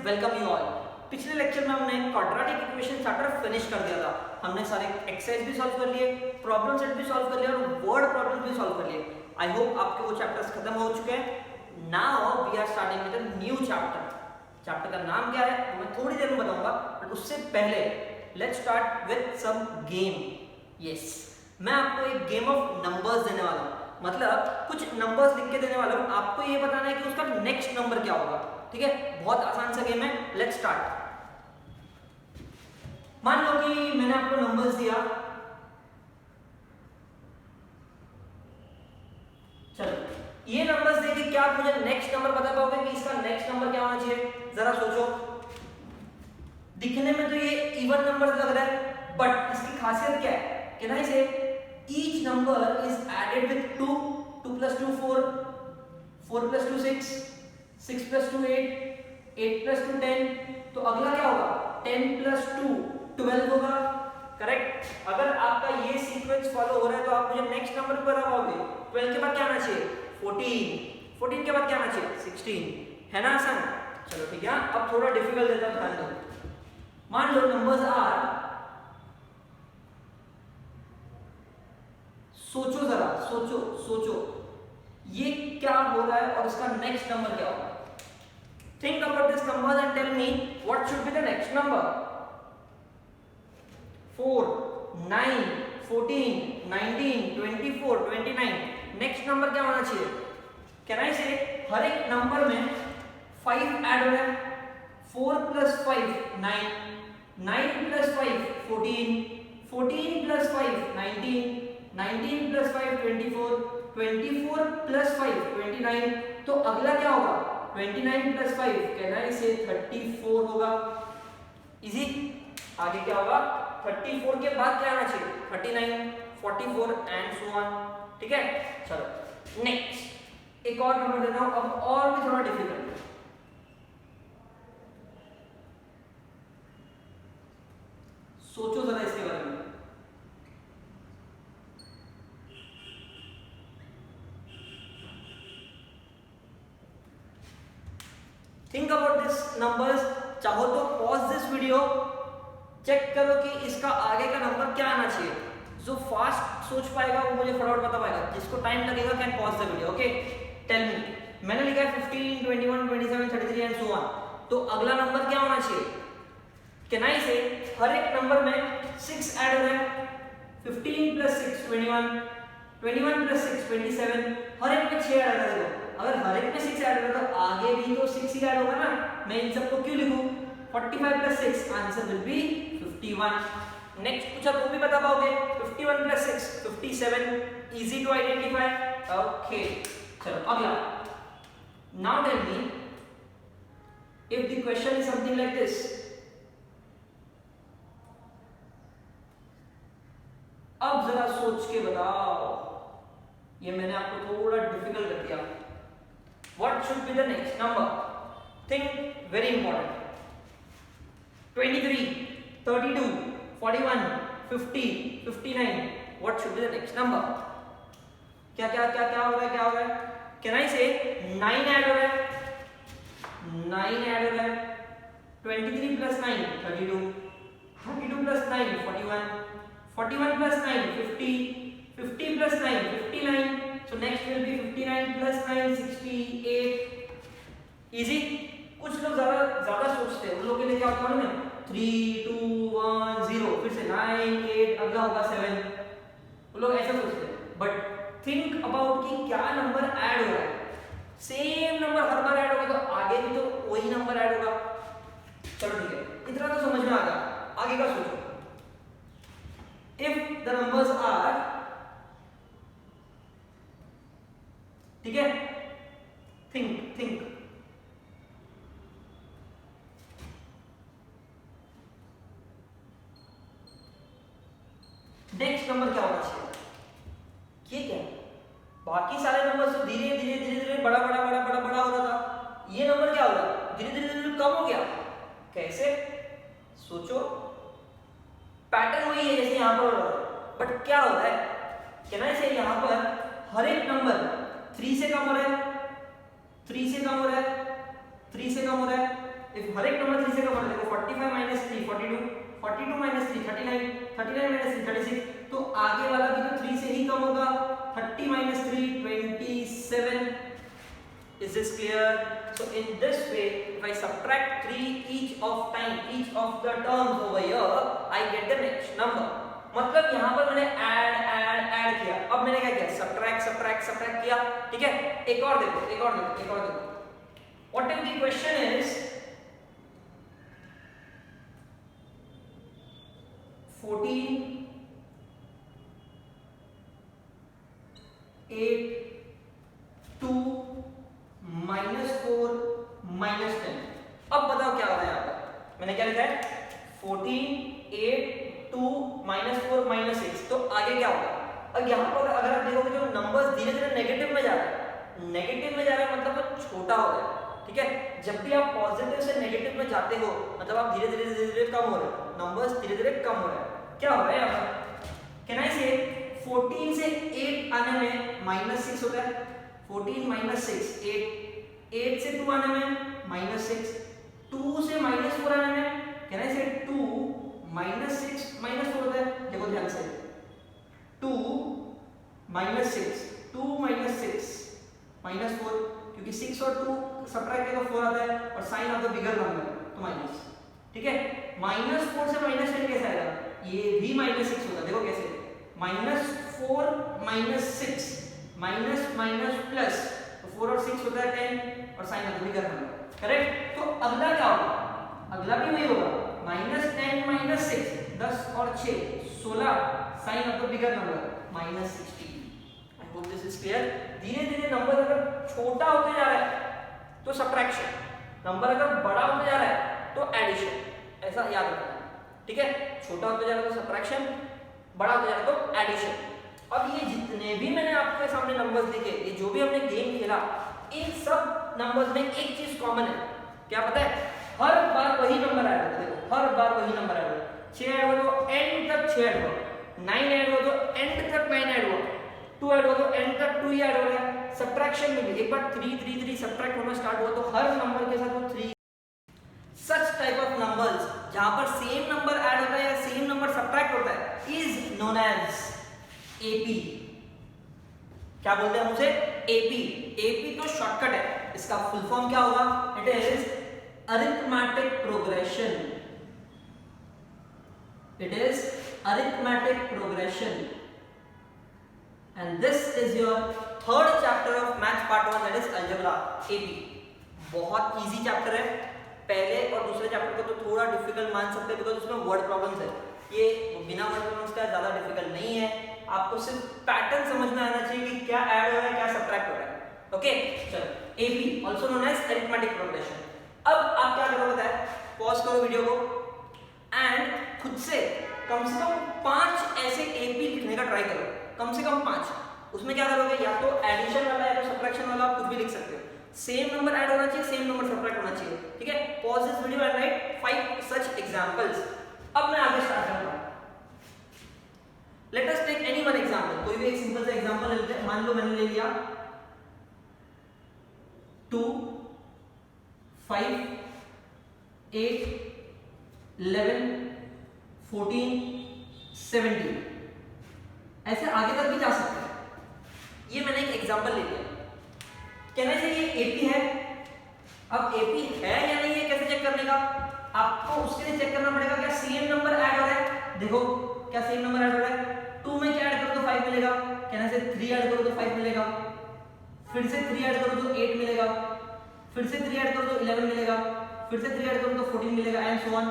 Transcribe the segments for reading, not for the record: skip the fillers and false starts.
Welcome you all. पिछले lecture में हमने क्वाड्रेटिक इक्वेशन चैप्टर फिनिश कर दिया था। हमने सारे एक्सरसाइज भी सॉल्व कर लिए, प्रॉब्लम सेट भी सॉल्व कर लिया और वर्ड प्रॉब्लम भी सॉल्व कर लिए। आई होप आपके वो चैप्टर्स खत्म हो चुके हैं। Now we are starting with a new chapter. Chapter का नाम क्या है वो मैं थोड़ी देर में बताऊंगा, बट उससे पहले let's start with some game. Yes, मैं आपको एक गेम ऑफ नंबर्स देने वाला हूँ। मतलब कुछ नंबर्स लिख के देने वाला हूँ, आपको ये बताना है कि उसका नेक्स्ट नंबर क्या होगा। ठीक है, बहुत आसान सा गेम है। Let's start. मान लो कि मैंने आपको नंबर्स दिया, चलो ये नंबर्स देके क्या आप मुझे नेक्स्ट नंबर बता पाओगे कि इसका नेक्स्ट नंबर क्या होना चाहिए? जरा सोचो। दिखने में तो ये इवन नंबर लग रहा है, बट इसकी खासियत क्या है? कैन आई से each number is added with 2, 2 plus 2 4, 4 plus 2 6, 6 plus 2 8, 8 plus 2 10। तो अगला क्या होगा? 10 plus 2 12 होगा। करेक्ट। अगर आपका ये सीक्वेंस फॉलो हो रहा है तो आप मुझे नेक्स्ट नंबर पर बता पाओगे। 12 के बाद क्या आना चाहिए? 14, 14 के बाद क्या आना चाहिए? 16। है ना आसान? चलो ठीक है, अब थोड़ा डिफिकल्ट देता हूं, ध्यान दो। मान लो नंबर्स आर, सोचो जरा, सोचो सोचो ये क्या हो रहा है और इसका नेक्स्ट नंबर क्या होगा? Think about this numbers and tell me what should be the next number. 4 9 14 19 24 29। Next number क्या होना चाहिए? कैन आई से हर एक नंबर में 5 ऐड हो रहा है। 4 plus 5 9, 9 plus 5 14, 14 plus 5 19, 19 plus 5 24, 24 plus 5 29। तो अगला क्या होगा? 29 plus 5 कहना है इसे 34 होगा। इजी। आगे क्या होगा? 34 के बाद क्या आना चाहिए? 39, 44 एंड सो ऑन। ठीक है, चलो नेक्स्ट एक और नंबर देता हूं, अब और भी थोड़ा डिफिकल्ट। सोचो जरा इसके बारे में। Think about this numbers. चाहो तो पॉज दिस वीडियो, चेक करो कि इसका आगे का नंबर क्या आना चाहिए। जो फास्ट सोच पाएगा वो मुझे फटाफट बता पाएगा, जिसको टाइम लगेगा can pause the video. Okay, tell me. मैंने लिखा है 15 21 27 33 एंड सो ऑन। तो अगला नंबर क्या होना चाहिए? कैन आई से हर एक नंबर में 6 ऐड हो रहा है। 15 plus 6 21, 21 plus 6 27। हर एक में 6 ऐड हो रहा है। अगर हर एक में 6 ऐड होगा तो आगे भी तो 6 ही ऐड होगा ना। मैं इन सबको क्यों लिखूं? 45 plus 6 answer will be 51। Next पूछा तो भी बता पाओगे। 51 plus 6 57। Easy to identify. Okay, चलो अगला। Now tell me if the question is something like this. अब जरा सोच के बताओ, ये मैंने आपको थोड़ा डिफिकल्ट कर दिया। What should be the next number? Think, very important. 23, 32, 41, 50, 59. What should be the next number? क्या क्या क्या क्या हो रहा है? क्या हो रहा है? Can I say 9 ऐड हो रहा है? 9 ऐड हो रहा है। 23 plus 9 32, 32 plus 9 41, 41 plus 9 50, 50 plus 9 59। So next will be 59 plus 9 68। Easy. कुछ लोग ज्यादा सोचते हैं, उन लोगों के लिए क्या होता है ना, 3 2 1 0, फिर से 9 8, अगला होगा 7। वो लोग ऐसा सोचते हैं, बट थिंक अबाउट कि क्या नंबर ऐड हो रहा है। सेम नंबर हर बार ऐड होगा तो आगे भी तो वही नंबर ऐड होगा। चलो ठीक है, इतना तो समझ में आ गया। आगे का सोचो। इफ द नंबर्स आर, ठीक है, थिंक थिंक। नेक्स्ट नंबर क्या होना चाहिए? ये क्या है? बाकी सारे नंबर तो धीरे धीरे धीरे धीरे बड़ा बड़ा बड़ा बड़ा बड़ा हो रहा था। ये नंबर क्या हो रहा है? धीरे धीरे धीरे कम हो गया। कैसे? सोचो। पैटर्न वही है जैसे यहां पर हो रहा है, बट क्या हो रहा है? कहना है यहां पर हर एक नंबर 3 से कम हो रहा है, 3 से कम हो रहा है, 3 से कम हो रहा है, इफ हर एक नंबर 3 से कम होता है, देखो 45 माइनस 3 42, 42 माइनस 3 39, 39 माइनस 3 36, तो आगे वाला भी तो 3 से ही कम होगा, 30 minus 3 27. Is this clear? So in this way, if I subtract 3 each of the terms over here, I get the next number. मतलब यहाँ पर मैंने ऐड किया, अब मैंने क्या किया, सब्ट्रैक्ट किया, ठीक है। एक और देखो। What if the question is 14 8 2 -4 -10। अब बताओ क्या हो रहा है यहाँ पर, मैंने क्या लिखा है 14 8 2 -4 -6, तो आगे क्या होगा। अब यहाँ पर अगर आप देखोगे जो नंबर्स धीरे धीरे नेगेटिव में जा रहा है मतलब वो छोटा हो रहा है, ठीक है। जब भी आप पॉजिटिव से नेगेटिव में जाते हो मतलब आप धीरे धीरे कम हो रहे हो, नंबर्स धीरे धीरे कम हो रहे हैं। क्या हो रहा है यहाँ पर, कैन आई से 14 से 8 आने में -6 होता है, 14 माइनस 6 8 से 2 आने में -6, 2 से -4 आने में कैन आई से 2 -6 -4 होता है। देखो ध्यान से 2 -6 2 -6 -4, क्योंकि 6 और 2 सब्ट्रैक्ट करें तो 4 आता है और sign of the bigger number तो माइनस, ठीक है। -4 से -10 कैसे आएगा, ये भी -6 होगा, देखो कैसे -4 -6 माइनस प्लस, तो 4 और 6 होता है 10 और sign of the bigger number, correct. तो अगला क्या होगा, अगला भी वही होगा -10 -6 10 और 6 16, sign of the bigger number -16। I hope this is clear. धीरे धीरे नंबर अगर छोटा होते जा रहा है तो सब्ट्रैक्शन, नंबर अगर बड़ा होते जा रहा है तो एडिशन, ऐसा याद रखना, ठीक है। छोटा होते जा रहा है तो सब्ट्रैक्शन, बड़ा होते जा रहा है तो एडिशन। अब ये जितने भी मैंने आपके सामने नंबर्स दिखे, ये जो भी हमने गेम खेला, इन सब नंबर्स में एक चीज कॉमन है, क्या पता है, हर बार वही नंबर ऐड होता है। देखो हर बार वही नंबर ऐड होता है, 6 ऐड हुआ तो एंड तक 6 ऐड हुआ, 9 ऐड हुआ तो एंड तक 9 ऐड हुआ, 2 ऐड हुआ तो एंड तक 2 ही ऐड हो रहा है। सब्ट्रैक्शन में भी एक बार 3 3 3 सब्ट्रैक्ट होना स्टार्ट हुआ तो हर नंबर के साथ वो 3, सच टाइप ऑफ नंबर्स जहां पर सेम नंबर ऐड होता है या सेम नंबर सब्ट्रैक्ट होता है इज नोन एज एपी। क्या बोलते हैं उसे, एपी। एपी तो शॉर्टकट है, इसका फुल फॉर्म क्या होगा, it is arithmetic progression, it is arithmetic progression, and this is your third chapter of maths part 1, that is algebra, AP. बहुत इजी चैप्टर है, पहले और दूसरे चैप्टर को तो थोड़ा डिफिकल्ट मान सकते हैं बिकॉज उसमें वर्ड प्रॉब्लम्स है, ये बिना वर्ड प्रॉब्लम्स का ज्यादा डिफिकल्ट नहीं है। आपको सिर्फ पैटर्न समझ में आना चाहिए कि क्या ऐड हो रहा है क्या सब्ट्रैक्ट हो रहा है, ओके। चलो AP also known as arithmetic progression. अब आप क्या करो पता है, पॉज करो वीडियो को एंड खुद से कम 5 ऐसे एपी लिखने का ट्राई करो, कम से कम 5। उसमें क्या करोगे, या तो एडिशन वाला या तो सब्ट्रैक्शन वाला, आप कुछ भी लिख सकते हो। सेम नंबर ऐड होना चाहिए, सेम नंबर सब्ट्रैक्ट होना चाहिए, ठीक है। Pause this video and write 5 such examples. अब मैं आगे स्टार्ट करूंगा। Let us take any one example, कोई भी एक सिंपल सा एग्जांपल ले लेते हैं। मान लो मैंने ले लिया 2 5 8 11 14 17, ऐसे आगे तक भी जा सकते हैं। ये मैंने एक एग्जांपल ले लिया, कहना चाहिए ये एपी है। अब एपी है या नहीं है कैसे चेक करने का, आपको उसके लिए चेक करना पड़ेगा क्या सेम नंबर ऐड हो रहा है। देखो क्या सेम नंबर ऐड हो रहा है, 2 में क्या ऐड करो तो 5 मिलेगा, कहना से 3 ऐड करो तो 5 मिलेगा, फिर से 3 ऐड करो तो 8 मिलेगा, फिर से 3 ऐड करो तो 11 मिलेगा, फिर से 3 ऐड करो तो 14 मिलेगा एंड सो ऑन।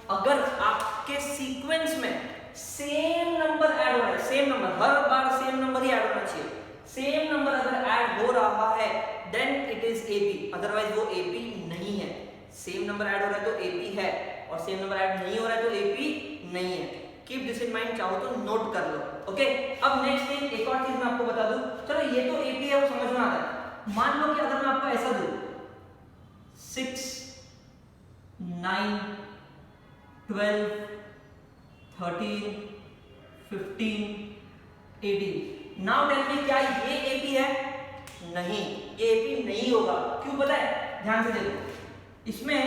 अगर आपके सीक्वेंस में सेम नंबर ऐड हो रहा है, सेम नंबर, हर बार सेम नंबर ही ऐड होना चाहिए, सेम नंबर अगर ऐड हो रहा है then it is AP, otherwise वो एपी नहीं है। सेम नंबर ऐड हो रहा है तो एपी है और सेम नंबर ऐड नहीं हो रहा है तो एपी नहीं है। कीप दिस इन माइंड, चाहो तो नोट कर लो, ओके। अब नेक्स्ट थिंग, एक और चीज मैं आपको बता दूं, चलो ये तो एपी है वो समझ में आता है। मान लो कि अगर मैं आपको ऐसा दूं 6 9 12 13 15 18, नाउ टेल मी क्या ये एपी है, नहीं, ये एपी नहीं होगा। क्यों पता है, ध्यान से देखो, इसमें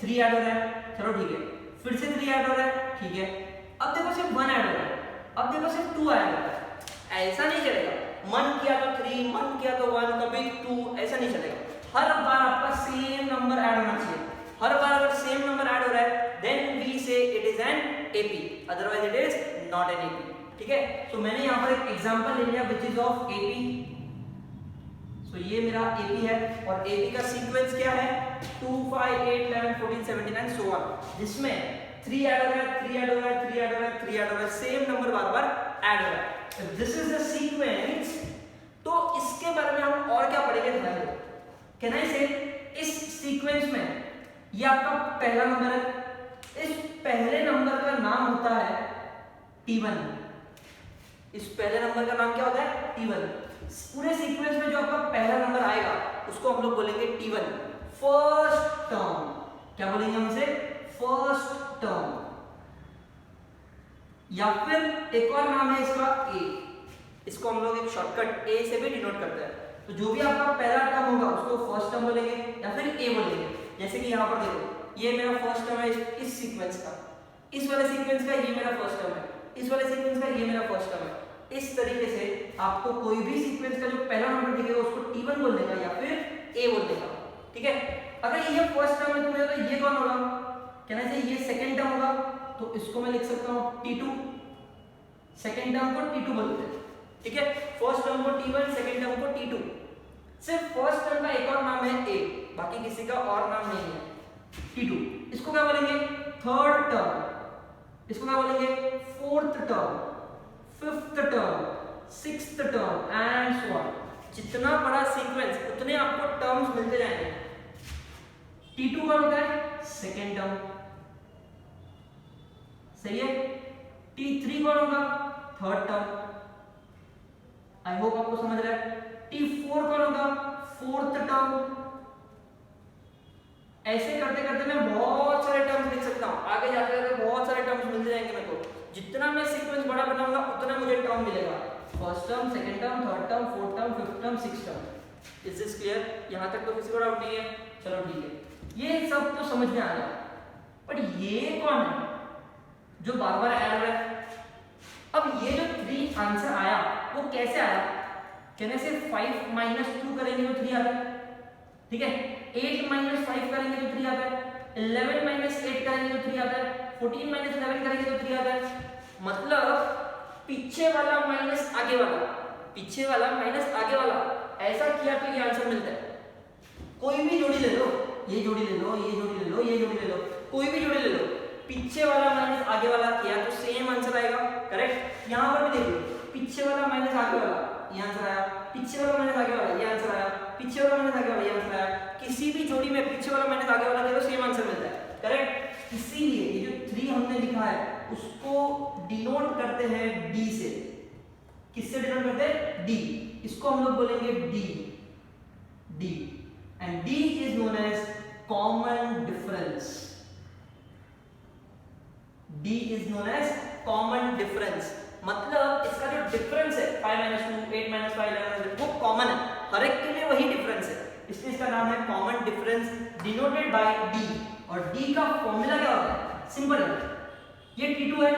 3 ऐड हो रहा है, चलो ठीक है, फिर से 3 ऐड हो रहा है, ठीक है, अब देखो सिर्फ 1 ऐड हो रहा है, अब देखो सिर्फ 2 ऐड हो रहा है। ऐसा नहीं चलेगा, मन किया तो 3, मन किया तो 1, कभी 2, ऐसा नहीं चलेगा। हर बार आपका सेम नंबर ऐड होना चाहिए। हर बार अगर सेम नंबर ऐड हो रहा है देन वी से it is an AP, otherwise it is not an AP. ठीक है, तो मैंने यहाँ पर एक एग्जांपल ले लिया विच इज ऑफ एपी। सो ये मेरा एपी है और एपी का सीक्वेंस क्या है 2 5 8 11 14 17 सो ऑन, जिसमें 3 ऐड हो रहा है, 3 ऐड हो रहा है, 3 ऐड हो रहा है, 3 ऐड हो रहा है, सेम नंबर बार-बार ऐड हो रहा है। This is the sequence. तो इसके बारे में हम और क्या पढ़ेंगे ध्यान दो। कैन आई से इस सीक्वेंस में ये आपका पहला नंबर है, इस पहले नंबर का नाम होता है T1। इस पहले नंबर का नाम क्या होता है T1। पूरे सीक्वेंस में जो आपका पहला नंबर आएगा उसको हम लोग बोलेंगे T1, फर्स्ट टर्म। क्या बोलेंगे हम इसे? First term. या फिर एक और नाम है इसका A, इसको हम लोग एक शॉर्टकट A से भी डिनोट करते हैं। तो जो भी आपका पहला टर्म होगा उसको फर्स्ट टर्म बोलेंगे या फिर A बोलेंगे। जैसे कि यहाँ पर देखो, ये मेरा फर्स्ट टर्म है इस सीक्वेंस का, इस वाले सीक्वेंस का ये मेरा फर्स्ट टर्म है, इस वाले सीक्वेंस का ये मेरा फर्स्ट टर्म है। इस तरीके से आपको कोई भी सीक्वेंस का जो पहला नंबर दिखेगा उसको T1 बोल देगा या फिर A बोल देगा। ठीक है, अगर ये फर्स्ट टर्म है तो मेरा ये कौन होगा? कहना चाहिए ये सेकंड टर्म होगा, तो इसको मैं लिख सकता हूँ T2। सेकंड टर्म को T2 बोलते हैं। ठीक है, फर्स्ट टर्म को T1, सेकंड टर्म को T2। सिर्फ फर्स्ट टर्म का एक और नाम है A, बाकी किसी का और नाम नहीं है। T2 इसको क्या बोलेंगे? Third term. इसको क्या बोलेंगे? Fourth term, fifth term, sixth term and so on. जितना बड़ा सीक्वेंस उतने आपको टर्म्स मिलते जाएंगे। T2 कौन होता है? Second term. सही है। T3 कौन होगा? Third term. आई होप आपको समझ रहा है। T4 कौन होगा? Fourth term. ऐसे करते करते मैं बहुत सारे टर्म्स लिख सकता हूं, आगे जाकर बहुत सारे टर्म्स मिलते जाएंगे मेरे को। जितना मैं सीक्वेंस बड़ा बनाऊंगा उतना मुझे टर्म मिलेगा। First term, second term, third term, fourth term, fifth term, sixth term. Is this clear? यहां तक तो किसी को डाउट नहीं है? चलो ठीक है, ये सब तो समझ में आ गया। पर ये कौन है जो बार बार ऐड हो रहा है? अब ये जो 3 आंसर आया वो कैसे आया? कहने से 5 - 2 करेंगे तो 3 आता है। ठीक है, 8 - 5 करेंगे तो 3 आता है, 11 - 8 करेंगे तो 3 आता है, 14 - 11 करेंगे तो 3 आता है। मतलब पीछे वाला माइनस आगे वाला, पीछे वाला माइनस आगे वाला, ऐसा किया तो ये आंसर मिलता है। कोई भी जोड़ी ले लो, ये जोड़ी ले लो, ये जोड़ी ले लो, ये जोड़ी ले लो, कोई भी जोड़ी ले लो, पीछे वाला माइनस आगे वाला किया तो सेम आंसर आएगा। करेक्ट। यहां पर भी देख लो, पीछे वाला माइनस आगे वाला, ये आंसर आया, पीछे वाला माइनस आगे वाला, ये आंसर आया, पीछे वाला माइनस आगे वाला, ये आंसर आया। किसी भी जोड़ी में पीछे वाला माइनस आगे वाला करो सेम आंसर मिलता है। करेक्ट। इसीलिए ये जो 3 हमने लिखा है उसको डिनोट करते हैं D से। किससे डिनोट करते हैं? D। इसको हम लोग बोलेंगे D, D, and D is known as common difference. D is known as common difference. मतलब इसका जो डिफरेंस है 5 - 2, 8 - 5, 11, वो कॉमन है, हर एक के लिए वही डिफरेंस है, इसलिए इसका नाम है common difference denoted by D। और D का फॉर्मूला क्या होता है? सिंपल है, ये T2 है,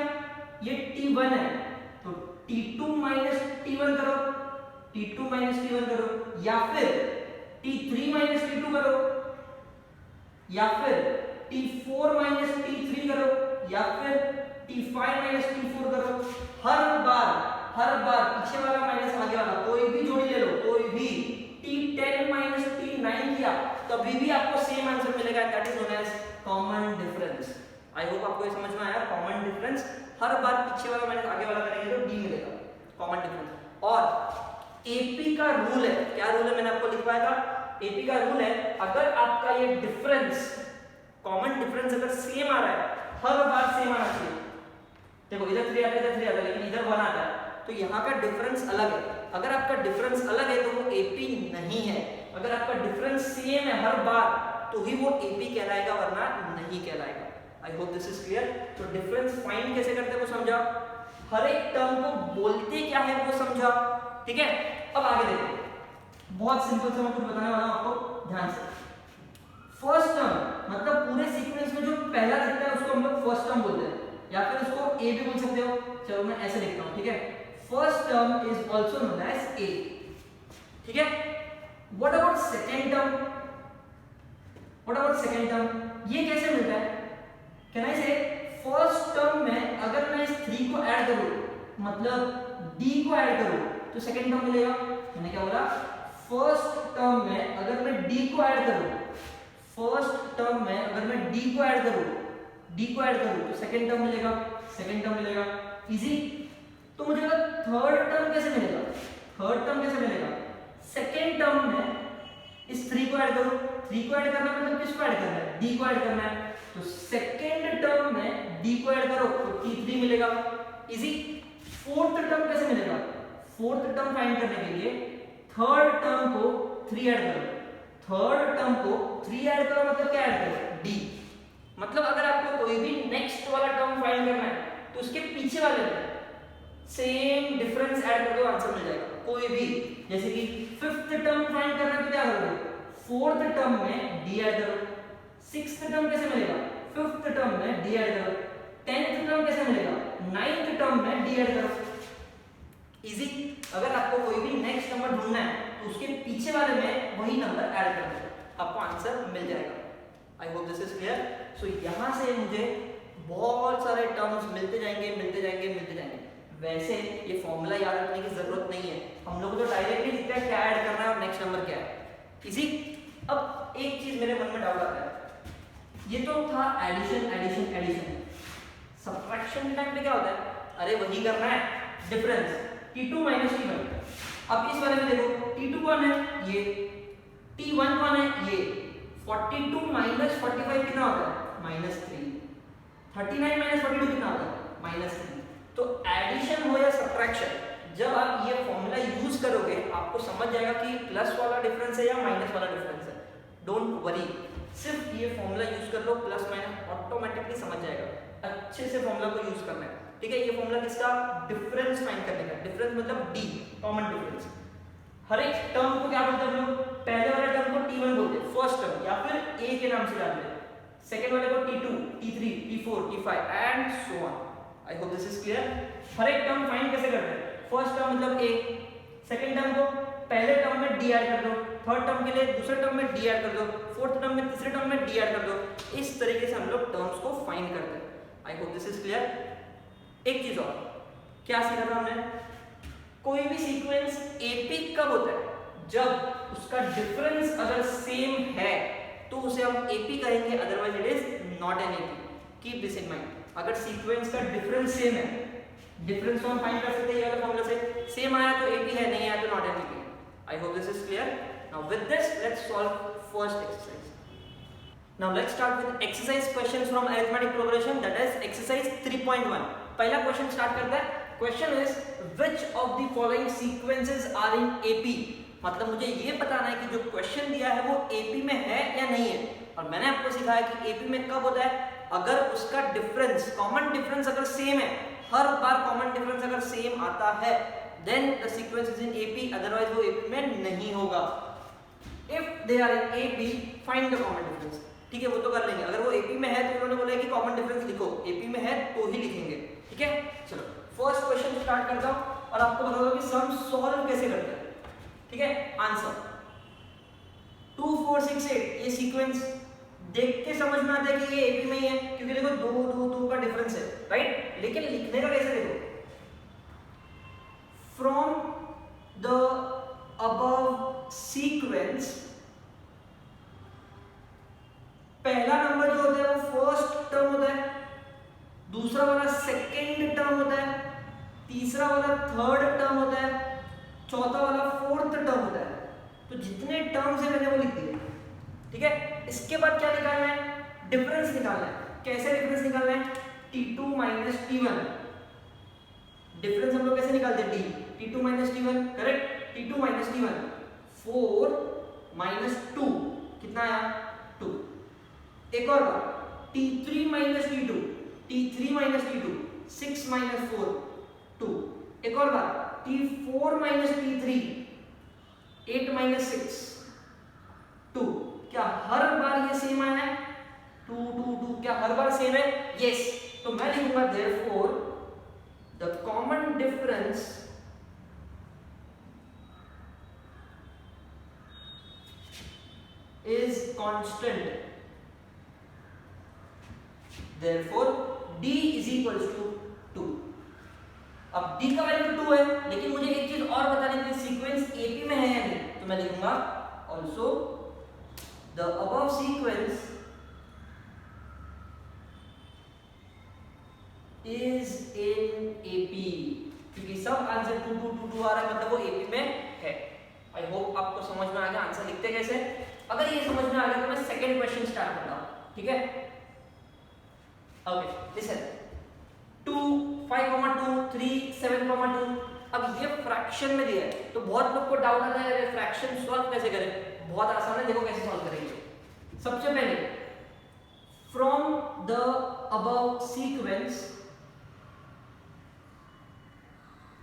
ये T1 है, तो T2 - T1 करो, T2 - T1 करो, या फिर T3 - T2 करो, या फिर T4 - T3 करो, या फिर T5 - T4 करो। हर बार पीछे वाला माइनस आगे वाला, कोई भी जोड़ी ले लो, कोई भी T10 - T9 किया तभी भी आपको सेम आंसर मिलेगा। That is known as common difference. I hope आपको ये समझ में आया। कॉमन डिफरेंस, हर बार पीछे वाला माइनस आगे वाला करेंगे तो D मिलेगा, कॉमन डिफरेंस। और एपी का रूल है, क्या रूल है मैंने आपको लिखवाया था। एपी का रूल है, अगर आपका ये डिफरेंस, कॉमन डिफरेंस अगर सेम आ रहा है, हर बार सेम आना चाहिए। देखो इधर 3 आता है, इधर 3 आता है, लेकिन इधर 1 आता है, तो यहाँ का डिफरेंस अलग है। अगर आपका डिफरेंस अलग है तो वो एपी नहीं है। अगर आपका डिफरेंस सेम है हर बार तो ही वो एपी कहलाएगा, वरना नहीं कहलाएगा। आई होप दिस इज क्लियर। तो डिफरेंस फाइंड कैसे करते हैं वो समझा, हर एक टर्म को बोलते क्या है वो समझा। ठीक है, अब आगे देखते हैं। बहुत सिंपल से मैं कुछ बताने वाला हूं आपको, ध्यान से। फर्स्ट टर्म मतलब पूरे सीक्वेंस चलो मैं ऐसे लिखता हूँ, ठीक है। First term is also known as A, ठीक है। What about second term? What about second term? ये कैसे मिलता है? कैन आई से फर्स्ट टर्म में अगर मैं इस 3 को ऐड करूं, मतलब d को ऐड करूं, तो सेकेंड टर्म मिलेगा। मैंने क्या बोला? फर्स्ट टर्म में अगर मैं d को ऐड करूं, फर्स्ट टर्म में अगर मैं d को ऐड करूं तो सेकेंड टर्म मिलेगा, सेकेंड टर्म मिलेगा। इजी। तो मुझे थर्ड टर्म कैसे मिलेगा? थर्ड टर्म कैसे मिलेगा? सेकेंड टर्म में इस 3 को ऐड करो, 3 को ऐड करना मतलब किसको ऐड करना है? d को ऐड करना है। तो सेकेंड टर्म में d को ऐड करो तो t3 मिलेगा। इजी। फोर्थ टर्म कैसे मिलेगा? फोर्थ टर्म फाइंड करने के लिए थर्ड टर्म को 3 ऐड करो, थर्ड टर्म को 3 ऐड करो मतलब क्या ऐड करो? d। मतलब अगर आपको कोई भी नेक्स्ट वाला टर्म फाइंड करना है तो उसके पीछे वाले में सेम डिफरेंस ऐड कर दो, आंसर मिल जाएगा कोई भी। जैसे कि फिफ्थ टर्म फाइंड करना है तो क्या करोगे? फोर्थ टर्म में d ऐड करो। सिक्स्थ टर्म कैसे मिलेगा? फिफ्थ टर्म में d ऐड करो। 10th टर्म कैसे मिलेगा? 9th टर्म में d ऐड करो। इजी। अगर आपको कोई भी नेक्स्ट नंबर ढूंढना है तो उसके पीछे वाले में वही नंबर ऐड कर दो, आपको आंसर मिल जाएगा। I hope this is clear. So यहां से मुझे बहुत सारे टर्म्स मिलते जाएंगे। वैसे ये फॉर्मूला याद रखने की जरूरत नहीं है, हम लोग तो डायरेक्टली लिखते हैं क्या ऐड करना है और नेक्स्ट नंबर क्या है। इजी। अब एक चीज मेरे मन में डाउट आता है, ये तो था एडिशन। सब्ट्रैक्शन के टाइम पे क्या होता है? अरे वही करना है, डिफरेंस t2 माइनस t1। अब इस वाले में देखो t2 कौन है? ये। t1 कौन है? ये। 42 माइनस 45 कितना होता है? -3। 39 माइनस 42 कितना होता है? -3। तो एडिशन हो या सब्ट्रैक्शन, जब आप ये फॉर्मूला यूज करोगे आपको समझ जाएगा कि प्लस वाला डिफरेंस है या माइनस वाला डिफरेंस है। डोंट वरी, सिर्फ ये फॉर्मूला यूज कर लो, प्लस माइनस ऑटोमेटिकली समझ जाएगा। अच्छे से फॉर्मूला को यूज करना है, ठीक है। ये फॉर्मूला किसका? डिफरेंस फाइंड करने का। डिफरेंस मतलब d, कॉमन डिफरेंस। हर एक टर्म को क्या बोलते हैं हम लोग? पहले वाले टर्म को t1 बोलते हैं, फर्स्ट टर्म, या फिर a के नाम से जानते हैं। सेकंड वाले को t2, t3, t4, t5 and so on. I hope this is clear. हर एक टर्म फाइंड कैसे करते हैं? फर्स्ट टर्म मतलब a, सेकंड टर्म को पहले टर्म में d ऐड कर दो, थर्ड टर्म के लिए दूसरे टर्म में d ऐड कर दो, फोर्थ टर्म में तीसरे टर्म में d ऐड कर दो। इस तरीके से हम लोग टर्म्स को फाइंड करते हैं। आई होप दिस इज क्लियर। एक चीज और, क्या सीखा था हमने? कोई भी सीक्वेंस एपी कब होता है? जब उसका डिफरेंस अगर सेम है तो उसे हम एपी कहेंगे, otherwise it is not an AP. Keep this in mind. अगर सीक्वेंस का डिफरेंस सेम है, डिफरेंस को हम फाइंड कर सकते हैं ये वाला फॉर्मूला से, सेम आया तो एपी है, नहीं आया तो not an AP. I hope this is clear. Now with this let's solve first exercise. Now let's start with exercise questions from arithmetic progression, that is exercise 3.1। पहला क्वेश्चन स्टार्ट करते हैं। Question is which of the following sequences are in AP. मतलब मुझे ये बताना है कि जो क्वेश्चन दिया है वो एपी में है या नहीं है। और मैंने आपको सिखाया कि एपी में कब होता है? अगर उसका डिफरेंस, कॉमन डिफरेंस अगर सेम है, हर बार कॉमन डिफरेंस अगर सेम आता है, then the sequence is in AP, otherwise वो एपी में नहीं होगा। If they are in AP find the common difference. ठीक है, वो तो कर लेंगे। अगर वो एपी में है तो उन्होंने बोला कि कॉमन डिफरेंस लिखो, एपी में है तो ही लिखेंगे। ठीक है, चलो फर्स्ट क्वेश्चन स्टार्ट करता हूं और आपको बता दो कि सम सॉल्व कैसे करते हैं। ठीक है, आंसर 2 4 6 8। ये सीक्वेंस देख के समझ में आता है कि ये एपी में ही है, क्योंकि देखो 2 2 2 का डिफरेंस है, राइट। लेकिन लिखने का कैसे? देखो फ्रॉम द अबव सीक्वेंस, पहला नंबर जो होता है वो फर्स्ट टर्म होता है, दूसरा वाला सेकेंड टर्म होता है, तीसरा वाला थर्ड टर्म होता है, चौथा वाला फोर्थ टर्म होता है। तो जितने टर्म्स है मैंने वो लिख दिए। ठीक है, इसके बाद क्या निकालना है? डिफरेंस निकालना है। कैसे डिफरेंस निकालना है? t2 minus t1। डिफरेंस हम लोग कैसे निकालते हैं? t2 minus t1, correct. t2 minus t1 4 minus 2 कितना आया? 2। एक और बात, t3 minus t2, t3 minus t2 6 minus 4 2। एक और बात, t4 माइनस t3 8 माइनस 6 2। क्या हर बार ये सेम आया है? 2 2 2। क्या हर बार सेम है? यस। तो मैं लिखूंगा therefore the common difference is constant, therefore d is equals to 2. अब d का वैल्यू 2 है, लेकिन मुझे एक चीज और बतानी थी, सीक्वेंस AP में है या नहीं, तो मैं लिखूंगा also the above sequence is in AP, क्योंकि सब आंसर 2 2 2 2 आ रहा है, मतलब वो AP में है। आई होप आपको समझ में आ गया आंसर लिखते कैसे। अगर ये समझ में आ गया तो मैं सेकंड क्वेश्चन स्टार्ट करता हूं, ठीक है। Okay listen, 2 5,2 3 7,2। अब ये फ्रैक्शन में दिया है, तो बहुत लोग को डाउट आता है फ्रैक्शन सॉल्व कैसे करें। बहुत आसान है, देखो कैसे सॉल्व करेंगे। सबसे पहले फ्रॉम द अबव सीक्वेंस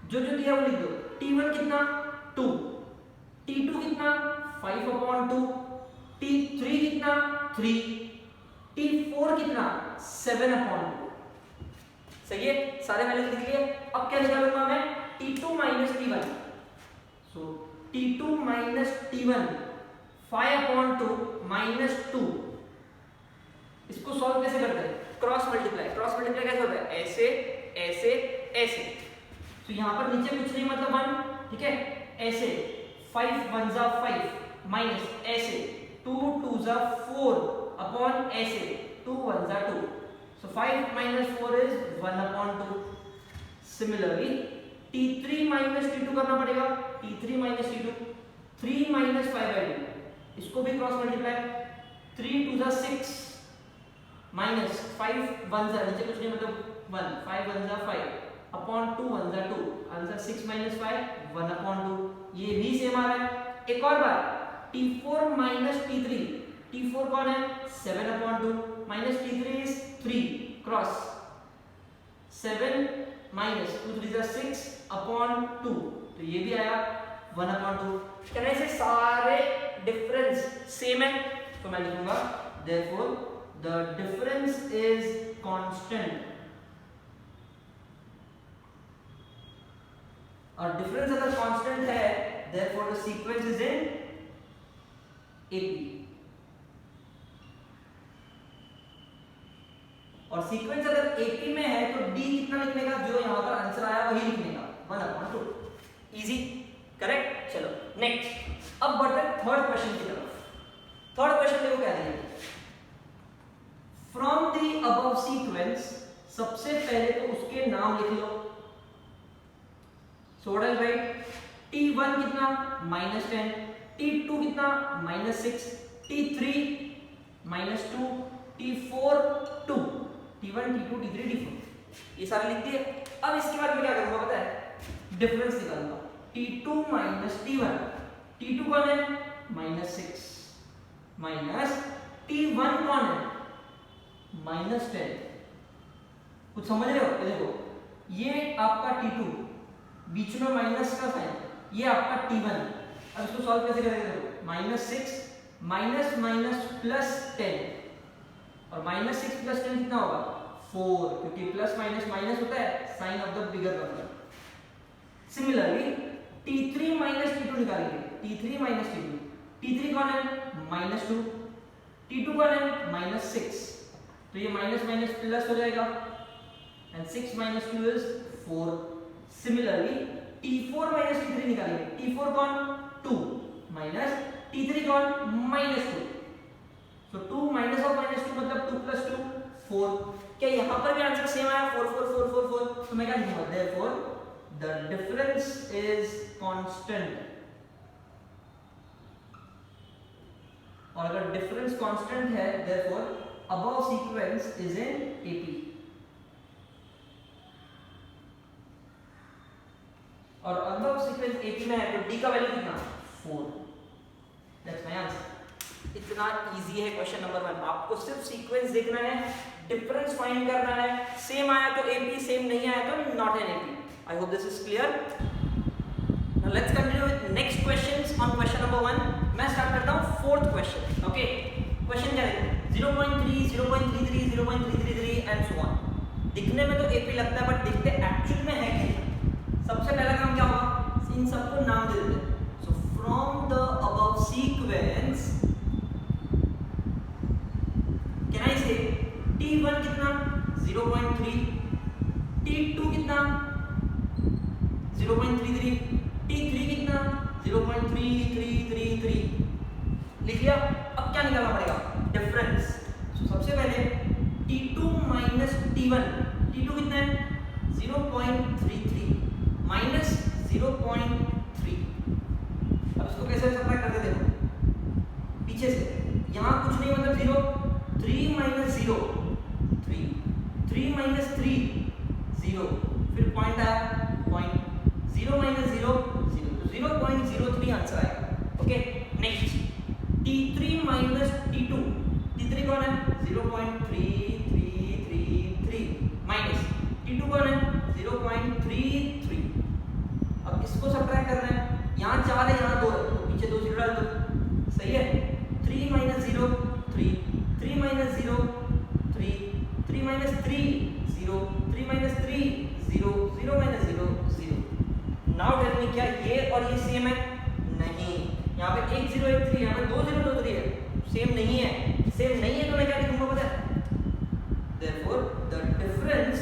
जो जो दिया वो लिख दो। t1 कितना 2, t2 कितना 5/2, t3 कितना 3, t4 कितना 7/2। सही है, सारे वैल्यूज लिख लिए। अब क्या निकालूंगा मैं, t2 माइनस t1। सो t2 माइनस t1 5/2 माइनस 2। इसको सॉल्व कैसे करते हैं, क्रॉस मल्टीप्लाई। क्रॉस मल्टीप्लाई कैसे होता है, ऐसे ऐसे ऐसे। तो यहां पर नीचे कुछ नहीं मतलब 1, ठीक है, ऐसे 5 1 जा 5 माइनस ऐसे 2 2 जा 4 अपॉन ऐसे 2 1 जा 2। सो 5 minus 4 is 1/2। Similarly t3 minus t2 करना पड़ेगा, t3 माइनस t2 3 माइनस 5/2, इसको भी क्रॉस मल्टीप्लाई। 3 2 जा 6 माइनस 5 1 जा नीचे कुछ नहीं मतलब 1 5 1 जा 5 अपॉन 2 1 जा 2। Answer 6 minus 5 1/2। ये भी सेम आ रहा है। एक और बार t4 माइनस t3, t4 कौन है 7/2 minus t3 is 3 cross 7 minus 2 3 जा 6 अपॉन 2, तो ये भी आया 1/2। कहने से सारे डिफरेंस सेम है, तो मैं लिखूंगा therefore the difference is constant। और डिफरेंस अगर कांस्टेंट है therefore the sequence is in AP। और सीक्वेंस अगर AP में है तो D कितना लिखने का, जो यहां पर आंसर आया वही लिखने का 1/2। Easy, correct. चलो नेक्स्ट, अब बढ़ते हैं थर्ड क्वेश्चन की तरफ। थर्ड क्वेश्चन देखो क्या दिया, फ्रॉम द अबव सीक्वेंस, सबसे पहले तो उसके नाम लिख लो। सोडल राइट, t1 कितना -10, t2 कितना -6, t3 -2, t4 2, t1 t2 t3 t4, ये सारे लिख दिए। अब इसके बाद मैं क्या करूंगा पता है, डिफरेंस निकालूंगा। t2 माइनस t1, t2 कौन है -6 माइनस t1 कौन है -10। कुछ समझ रहे हो, ये देखो ये आपका t2 बीच में माइनस का साइन, ये आपका t1। अब इसको सॉल्व कैसे करेंगे, देखो -6 माइनस माइनस प्लस 10 और -6 प्लस 10 कितना होगा 4, क्योंकि प्लस माइनस माइनस होता है sign of the bigger number. Similarly t3 minus t2 निकालेंगे, t3 माइनस t2, t3 कौन है -2, t2 कौन है -6, तो ये माइनस माइनस प्लस हो जाएगा and 6 minus 2 is 4। Similarly t4 minus t3 निकालेंगे, t4 कौन 2 माइनस t3 कौन -2, सो 2 माइनस ऑफ -2 मतलब 2 प्लस 2 4। क्या यहां पर भी आंसर सेम आया 4 4 4 4 4, तो मैं क्या लिखूंगा therefore the difference is constant। और अगर डिफरेंस कांस्टेंट है therefore above sequence is in AP। और above sequence AP में है तो D का वैल्यू कितना 4। That's my answer. इतना इजी है क्वेश्चन नंबर 1। आपको सिर्फ सीक्वेंस देखना है, डिफरेंस फाइंड करना है। सेम आया तो AP, सेम नहीं आया तो not N AP। I hope this is clear. Now let's continue with next questions on question number 1। मैं स्टार्ट करता हूं फोर्थ क्वेश्चन। ओके, क्वेश्चन क्या है 0.3 0.33 0.333 एंड सो ऑन। दिखने में तो AP लगता है बट देखते एक्चुअल में है T1 कितना 0.3, T2 कितना 0.33, T3 कितना 0.3333। लिख लिया। अब क्या निकालना पड़ेगा? डिफरेंस। सबसे पहले T2 माइनस T1, T2 कितना है 0.33 माइनस 0.3। अब इसको कैसे सब्ट्रैक्ट करते देखो पीछे से, यहाँ कुछ नहीं मतलब 0, 3 माइनस 0 3, 3 माइनस 3 0, फिर पॉइंट आया पॉइंट, 0 माइनस 0 0, तो 0.03 आंसर आएगा। Okay next T3 minus T2, T3 कौन है 0.3333 माइनस T2 कौन है 0.33। अब इसको सब्ट्रैक्ट करना है, यहाँ 4 है यहाँ 2 है, तो पीछे 2 0 डाल दो, सही है। 3 minus 0 3, 3 minus 0 3, 3 minus 3 0, 3 minus 3 0, 0 minus 0 0। Now tell me क्या ये और ये सेम है? नहीं, यहाँ पे 1 0 1 3, यहाँ पे 2 0 2 3 है, सेम नहीं है। सेम नहीं है तो मैं क्या लिखूंगा पता है? Therefore the difference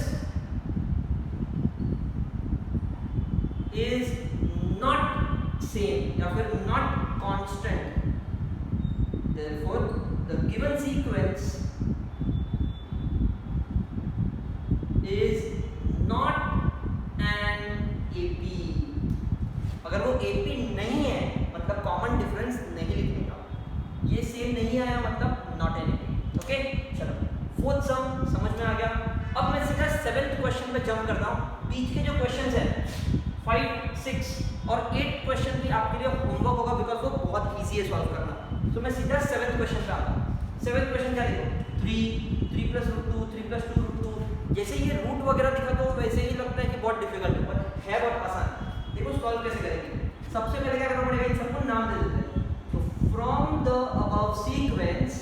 is not same या फिर not constant. Therefore the given sequence is not an AP. अगर वो AP नहीं है मतलब कॉमन डिफरेंस नहीं लिखने का, ये सेम नहीं आया मतलब नॉट एन AP। ओके चलो फोर्थ सम समझ में आ गया। अब मैं सीधा 7th क्वेश्चन पे जंप करता हूँ। बीच के जो क्वेश्चंस हैं 5, 6 और 8 क्वेश्चन भी आपके लिए होमवर्क होगा बिकॉज वो बहुत इजी है सॉल्व करना। तो मैं सीधा 7th क्वेश्चन पे आता हूँ। 7th क्वेश्चन क्या देखो 3, 3 प्लस रूट 2, 3 प्लस 2 रूट 2। जैसे ये रूट वगैरह दिखा तो वैसे ही लगता है कि बहुत डिफिकल्ट है, पर है बहुत आसान। देखो सॉल्व कैसे करेंगे। सबसे पहले क्या करना पड़ेगा, इन सबको नाम दे देते हैं। तो from the above sequence,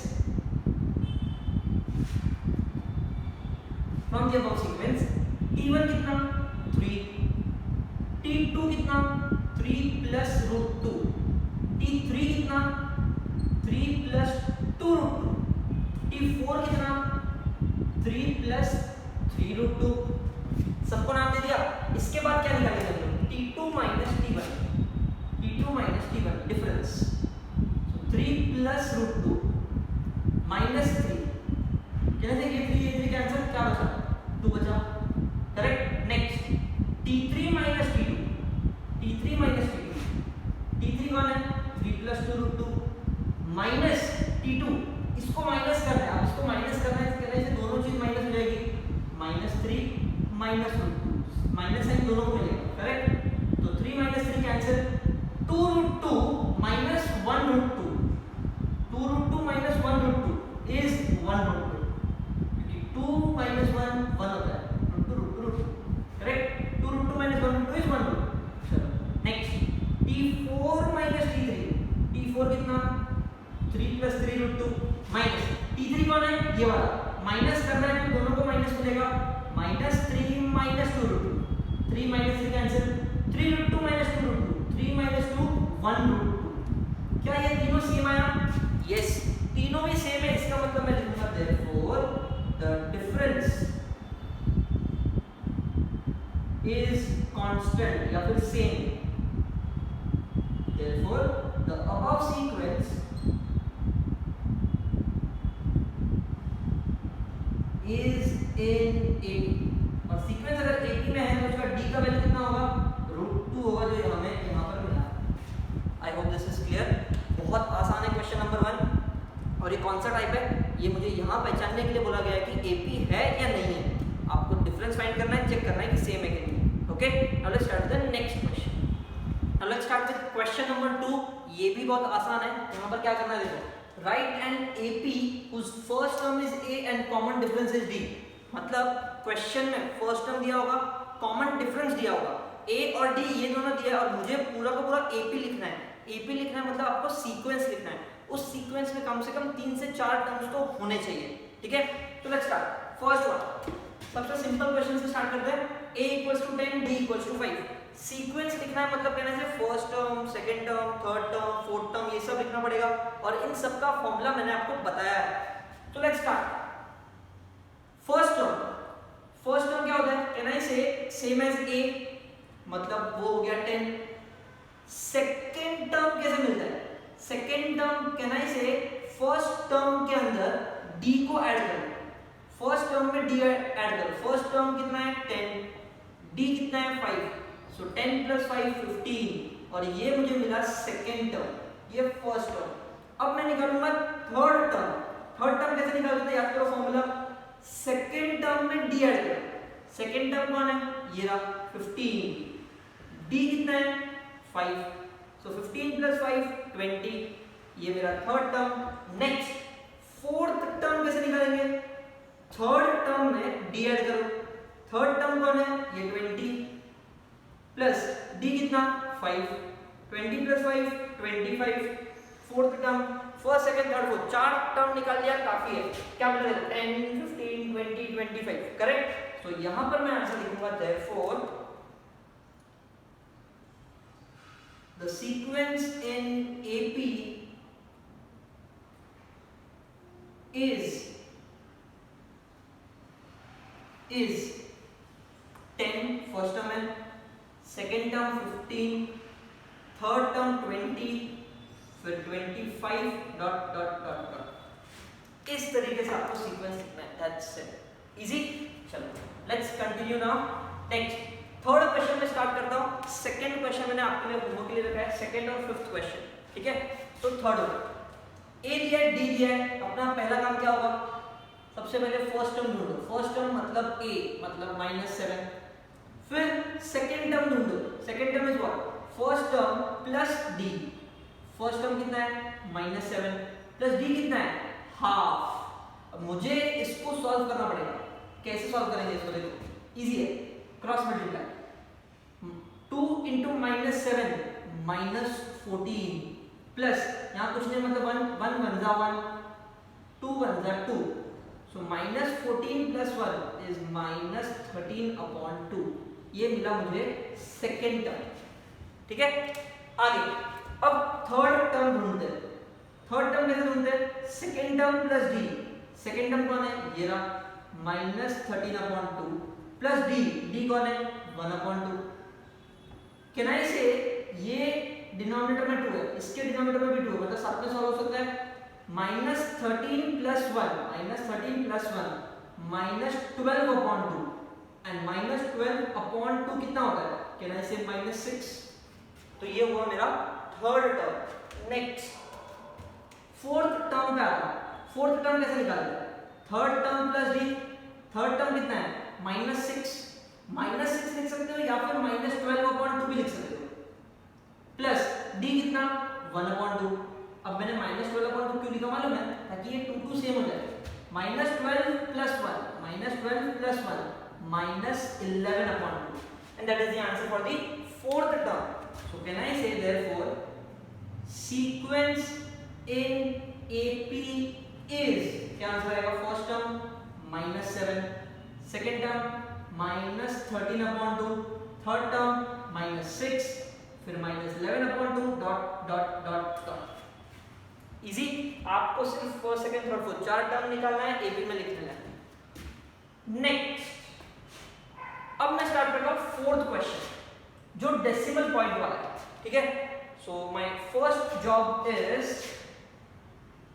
from the above sequence T1 कितना 3, T2 कितना 3 प्लस रूट 2, T3 कितना 3 प्लस 2 रूट 2, T4 कितना 3 प्लस 3 रूट 2। सबको नाम दे दिया। इसके बाद क्या निकालेंगे हम लोग? T2 minus T1, T2 minus T1 difference. 3 plus root 2 minus 3, कहने से ये 3 कैंसिल, क्या बचा 2 बचा, correct. Next T3 minus T2, T3 minus T2, T3 कौन है 3 प्लस 2 रूट 2 माइनस T2, इसको माइनस करना है। अब इसको माइनस करना है, कहने से दोनों चीज माइनस हो जाएगी, minus 3 minus root 2, minus sign दोनों को मिलेगा, करेक्ट। तो 3 minus 3 cancel, 2 root 2 minus 1 root 2, 2 root 2 minus 1 root 2 is 1 root 2, क्योंकि 2 माइनस 1 1 होता है, root 2 correct. 2 root 2 minus 1 root 2 is 1 root 2। चलो next T4 minus T3, T4 कितना 3 प्लस 3 रूट 2 माइनस T3 कौन है ये वाला, माइनस करना है तो दोनों को माइनस मिलेगा, minus 3 minus 2 root 2, 3 minus 3 cancel, 3 root 2 minus 2 root 2, 3 minus 2 1 root 2। क्या ये तीनों सेम आया? यस तीनों ही सेम है। इसका मतलब मैं लिखूंगा therefore the difference is constant या फिर same। therefore the above sequence is in AP। और सीक्वेंस अगर AP में है तो उसका D का वैल्यू कितना होगा, रूट 2 होगा, जो हमें यहाँ पर मिला। आई होप दिस इज क्लियर। बहुत आसान है क्वेश्चन नंबर 1। और ये कौन सा टाइप है ये मुझे यहाँ पहचानने के लिए बोला गया है कि AP है या नहीं है। आपको डिफरेंस फाइंड करना है, चेक करना है कि सेम है कि नहीं। Okay now let's start with the next question. Now let's start with question number 2। ये भी बहुत आसान है। यहाँ पर क्या करना है देखो, write an AP whose first term is A and common difference is D। मतलब क्वेश्चन में फर्स्ट टर्म दिया होगा, कॉमन डिफरेंस दिया होगा, A और D ये दोनों दिया है, और मुझे पूरा का पूरा AP लिखना है। AP लिखना है मतलब आपको सीक्वेंस लिखना है। उस सीक्वेंस में कम से कम 3 से 4 टर्म्स तो होने चाहिए, ठीक है। तो लेट्स स्टार्ट फर्स्ट वन। सबसे सिंपल क्वेश्चन से स्टार्ट करते हैं। A = 10, D = 5। सीक्वेंस लिखना है मतलब कहने से first term, second term, third term, fourth term ये सब लिखना पड़ेगा, और इन सब का फॉर्मूला मैंने आपको बताया है। तो let's start. Same as a, मतलब वो हो गया 10। सेकेंड टर्म कैसे मिलता है? सेकेंड टर्म कैन आई से फर्स्ट टर्म के अंदर डी को ऐड करो, फर्स्ट टर्म में डी ऐड करो। फर्स्ट टर्म कितना है 10, डी कितना है 5, सो 10 प्लस 5 15, और ये मुझे मिला सेकेंड टर्म, ये फर्स्ट टर्म। अब मैं निकालूंगा थर्ड टर्म। थर्ड टर्म कैसे निकालते हैं? याद करो फॉर्मूला, सेकेंड टर्म में डी ऐड करो। सेकेंड टर्म कौन है? ये रहा 15, डी कितना है 5, सो 15 प्लस 5 20, ये मेरा third term. Next fourth term कैसे निकालेंगे? थर्ड टर्म में डी ऐड करो। थर्ड टर्म कौन है? ये 20 प्लस डी कितना 5, 20 plus 5 25। Fourth term, first second third fourth, 4 term निकाल लिया, काफी है। क्या मिलेगा? 10 15 20 25, करेक्ट। तो यहां पर मैं आंसर लिखूंगा therefore the sequence in AP is 10, first term है, सेकेंड टर्म 15, थर्ड टर्म 20, फिर 25 डॉट डॉट डॉट डॉट। इस तरीके से आपको सीक्वेंस लिखना है, दैट्स इट, इजी। चलो let's continue now. Next third question में स्टार्ट करता हूं। सेकंड क्वेश्चन मैंने आपके लिए होमवर्क के लिए रखा है, सेकंड और फिफ्थ क्वेश्चन, ठीक है। तो थर्ड होगा, ए दिया है, डी दिया है, अपना पहला काम क्या होगा? सबसे पहले फर्स्ट टर्म ढूंढो। फर्स्ट टर्म मतलब ए, मतलब -7। फिर सेकंड टर्म ढूंढो। Second term is what? First term plus D. First term कितना है? -7 प्लस डी कितना है? हाफ। अब मुझे इसको सॉल्व करना पड़ेगा। कैसे सॉल्व करेंगे इसको? देखो इजी है, क्रॉस मल्टीप्लाई। 2 इंटू -7 -14 प्लस यहाँ कुछ नहीं, मतलब 1 1 जा 1, 2 1 जा 2, सो -14 प्लस 1 इज -13/2। ये मिला मुझे सेकेंड टर्म, ठीक है। आगे अब थर्ड टर्म ढूंढते हैं। थर्ड टर्म कैसे ढूंढते हैं? Second term plus D. Second term कौन है? ये रहा -13/2 प्लस डी। डी कौन है? 1/2। कैन आई से ये डिनोमिनेटर में 2 है, इसके डिनोमिनेटर में भी 2 है, मतलब साथ में सॉल्व हो सकता है। -13 प्लस 1 -12/2 एंड -12/2 कितना होता है? कैन आई से -6। तो ये हुआ मेरा third term. Next fourth term पे आता हूं। फोर्थ टर्म कैसे निकालते हैं? Third term plus D. Third term कितना है? -6 लिख सकते हो, या फिर -12/2 भी लिख सकते हो, प्लस डी कितना? 1/2। अब मैंने -12/2 क्यों लिखा मालूम है? ताकि ये 2 2 सेम हो जाए। -12 plus 1 -11/2, and that is the answer for the fourth term. So can I say therefore sequence in AP is, क्या आंसर आएगा? First term -7, second term -13/2, third term -6, फिर -11/2 dot dot dot dot. Easy. आपको सिर्फ first second third fourth 4 term निकालना है, AP में लिखना है। नेक्स्ट अब मैं स्टार्ट करता हूं फोर्थ क्वेश्चन, जो डेसिमल पॉइंट वाला है, ठीक है। So my first job is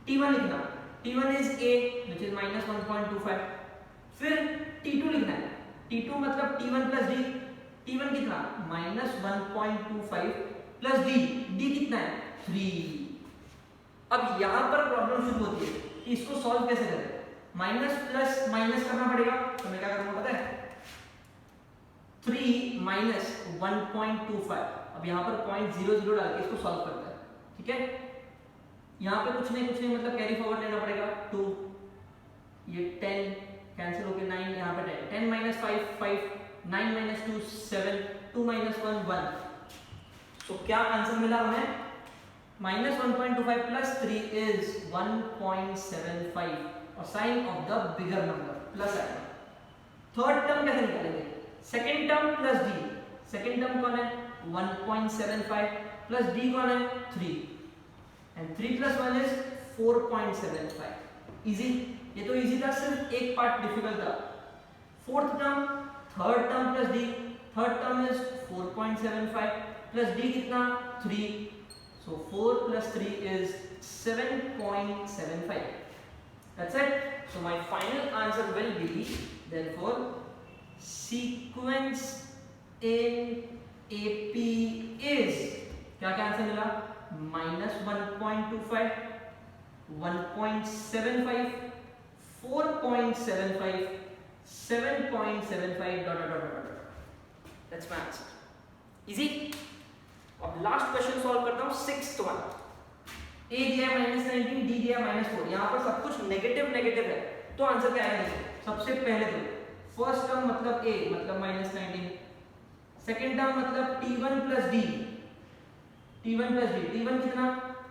T1 लिखना। T1 is A which is -1.25। फिर T2 लिखना है। T2 मतलब T1 प्लस D। T1 कितना? -1.25 प्लस D। D कितना है? 3। अब यहां पर प्रॉब्लम शुरू होती है कि इसको सॉल्व कैसे करें। माइनस प्लस माइनस करना पड़ेगा, तो मैं क्या करूंगा पता है? 3 माइनस 1.25। अब यहां पर 0.00 डाल के इसको सॉल्व करता है, ठीक है। यहाँ पे कुछ नहीं मतलब कैरी फॉरवर्ड लेना पड़ेगा। 2, ये 10 कैंसिल होके 9, यहाँ पे 10 माइनस 5 5, 9 माइनस 2 7, 2 माइनस 1 1। तो क्या आंसर मिला हमें? -1.25 प्लस 3 इज 1.75 और sign of the bigger number plus आएगा। थर्ड टर्म कैसे निकालेंगे? Second term plus D. Second term कौन है? 1.75 प्लस डी कौन है? 3, and 3 plus 1 is 4.75। इजी। ये तो इजी था, सिर्फ एक पार्ट डिफिकल्ट था। Fourth term, third term plus D, third term is 4.75 plus D कितना 3, so 4 plus 3 is 7.75. That's it. So my final answer will be, therefore, sequence in AP is, क्या क्या answer मिला, -1.25, 1.75, 4.75, 7.75 ... That's my answer. Easy. अब last question solve करता हूँ, 6th one. ए दिया है -19, D दिया है -4। यहाँ पर सब कुछ नेगेटिव नेगेटिव है, तो आंसर क्या आएगा? सबसे पहले तो फर्स्ट टर्म मतलब ए मतलब -19, सेकंड टर्म मतलब t1 plus D, t1 plus D, t1 कितना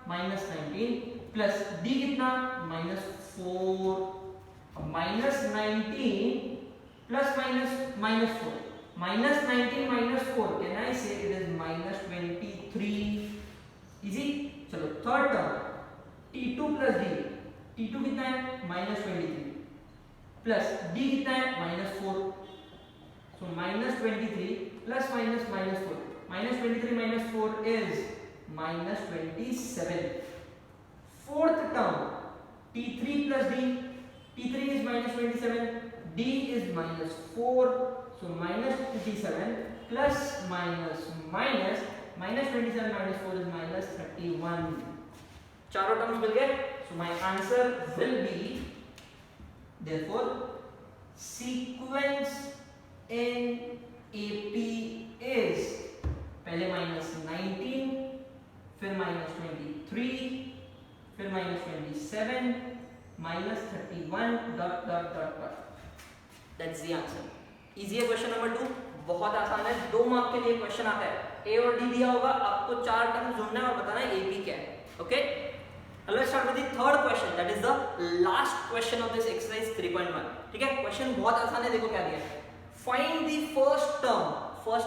-19 प्लस डी कितना -4, -19 plus -4, -19 -4, can I say it is -23? Easy. चलो third term t2 plus D, t2 कितना है -23 प्लस डी कितना है -4, so -23 plus -4, -23 -4 is -27. Fourth term t3 plus D, t3 is -27, d is -4, so -27 plus -27 -4 is -31. चारों terms मिल गए, so my answer will be, therefore, sequence in AP is पहले -19, फिर -23, फिर -27, -31 ... That's the answer. Easy है question number 2, बहुत आसान है, 2 mark के लिए क्वेश्चन आता है। ए और डी दिया होगा, आपको 4 टर्म्स ढूंढना है और बताना है एपी क्या है। Okay, let's start with the third question, that is the last question of this exercise 3.1। ठीक है, क्वेश्चन बहुत आसान है, देखो क्या दिया है। फाइंड द फर्स्ट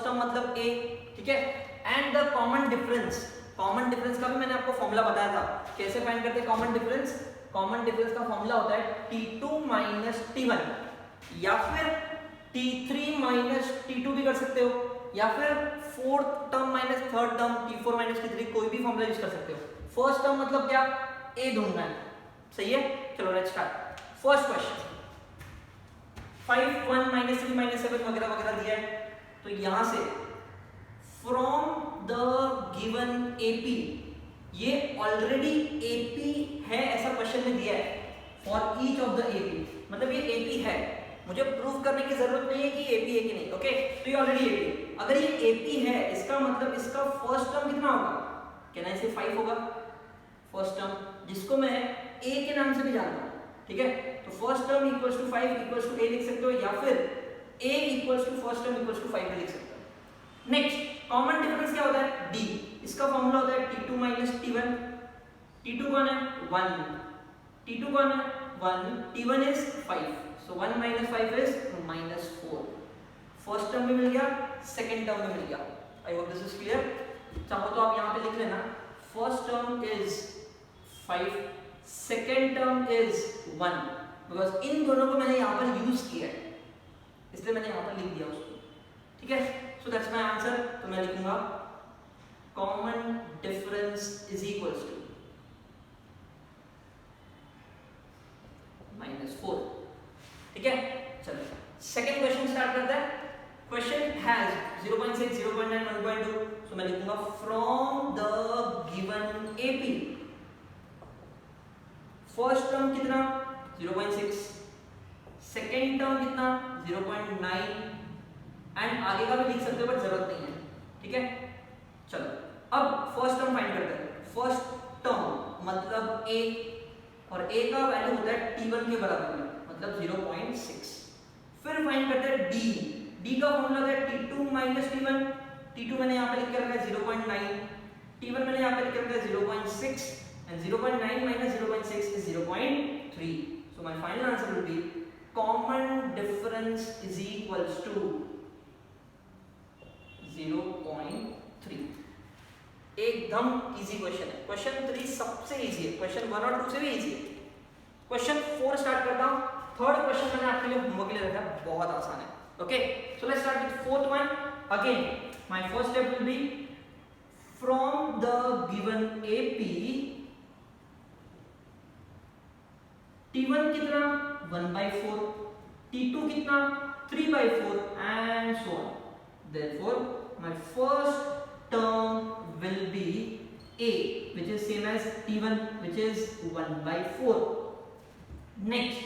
टर्म मतलब ए, ठीक है, and the common difference. Common difference का भी मैंने आपको फॉर्मूला बताया था, कैसे फाइंड करते हैं कॉमन डिफरेंस। कॉमन डिफरेंस का फॉर्मूला होता है t2 t1, या फिर t3 t2 भी कर सकते हो, या फिर fourth term minus third term t4 t3, कोई भी फॉर्मूला यूज कर सकते हो। फर्स्ट टर्म मतलब क्या, a ढूंढना है, सही है। चलो लेट्स स्टार्ट। फर्स्ट क्वेश्चन 5 1 -3 -7 वगैरह वगैरह दिया है, तो यहां से फ्रॉम द गिवन AP, ये ऑलरेडी AP है ऐसा क्वेश्चन में दिया है, for each of the AP, मतलब ये AP है, मुझे प्रूव करने की जरूरत नहीं है कि AP है कि नहीं। ओके, तो ये ऑलरेडी AP, अगर ये AP है, इसका मतलब इसका फर्स्ट टर्म कितना होगा, कैन आई से 5 होगा फर्स्ट टर्म, जिसको मैं A के नाम से भी जानता हूँ। ठीक है, तो first term equals to 5 equals to A लिख सकते हो, या फिर A equals to first term equals to 5 लिख सकते हो। नेक्स्ट कॉमन डिफरेंस क्या होता है, D, इसका फॉर्मूला होता है t2 t1, t2 कौन है 1, t2 कौन है 1, t1 is 5, so 1 - 5 is -4। First term भी मिल गया, सेकंड टर्म भी मिल गया। आई होप दिस इज क्लियर। चाहो तो आप यहाँ पे लिख लेना, first term is 5, second term is 1, because in दोनों को मैंने यहाँ पर यूज किया है, इसलिए मैंने यहाँ पर लिख दिया उसको। ठीक है, सो दैट्स माय आंसर। तो मैं लिखूंगा common difference is equals to -4। ठीक है, चलो सेकंड क्वेश्चन स्टार्ट करते हैं। क्वेश्चन हैज 0.6 0.9 1.2, सो मैं लिखूंगा from the given AP, first term कितना 0.6, सेकंड टर्म कितना 0.9, एंड आगे का भी लिख सकते हो बट जरूरत नहीं है। ठीक है, चलो अब फर्स्ट टर्म फाइंड करते हैं। फर्स्ट टर्म मतलब A, और A का वैल्यू होता है t1 के बराबर में, मतलब 0.6। फिर फाइंड करते हैं D, D का फॉर्मूला होता है t2 t1, t2 मैंने यहाँ पे लिख के रखा है 0.9, t1 मैंने यहाँ पे लिख के रखा है 0.6, and 0.9 - 0.6 is 0.3. So my final answer will be common difference is equals to 0.3. एकदम इजी क्वेश्चन है। क्वेश्चन 3 सबसे इजी है, क्वेश्चन 1 और 2 से भी इजी है। क्वेश्चन 4 स्टार्ट करता हूं। थर्ड क्वेश्चन मैंने आपके लिए होमवर्क के लिए रखा है, बहुत आसान है। Okay, so let's start with fourth one. again my first step will be from the given AP T1 कितना 1/4, T2 कितना 3/4 and so on. Therefore my first term will be A, which is same as T1, which is 1/4. Next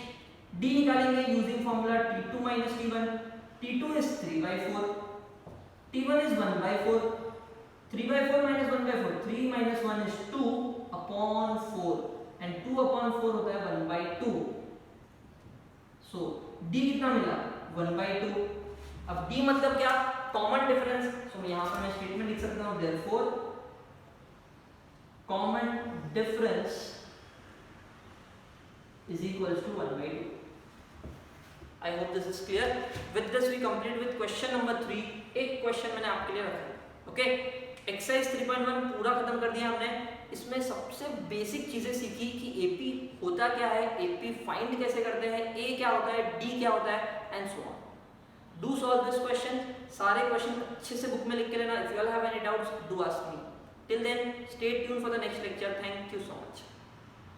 D निकालेंगे using formula T2 minus T1. T2 is 3/4, T1 is 1/4. 3/4 minus 1/4, 3 minus 1 is 2 upon 4 and 2 upon 4 होता है 1/2. So D कितना मिला 1/2. अब D मतलब क्या, common difference. सो यहाँ पर मैं स्टेटमेंट लिख सकता हूँ therefore common difference is equals to 1/2. I hope this is clear. With this we complete with question number 3. एक क्वेश्चन मैंने आपके लिए रखा है. ओके, एक्सरसाइज 3.1 पूरा खत्म कर दिया हमने. इसमें सबसे बेसिक चीजें सीखी कि एपी होता क्या है, एपी फाइंड कैसे करते हैं, ए क्या होता है, डी क्या होता है and so on. Do solve this question. सारे क्वेश्चन अच्छे से बुक में लिख के लेना. If you all have any doubts do ask me. Till then stay tune for the next lecture. Thank you so much.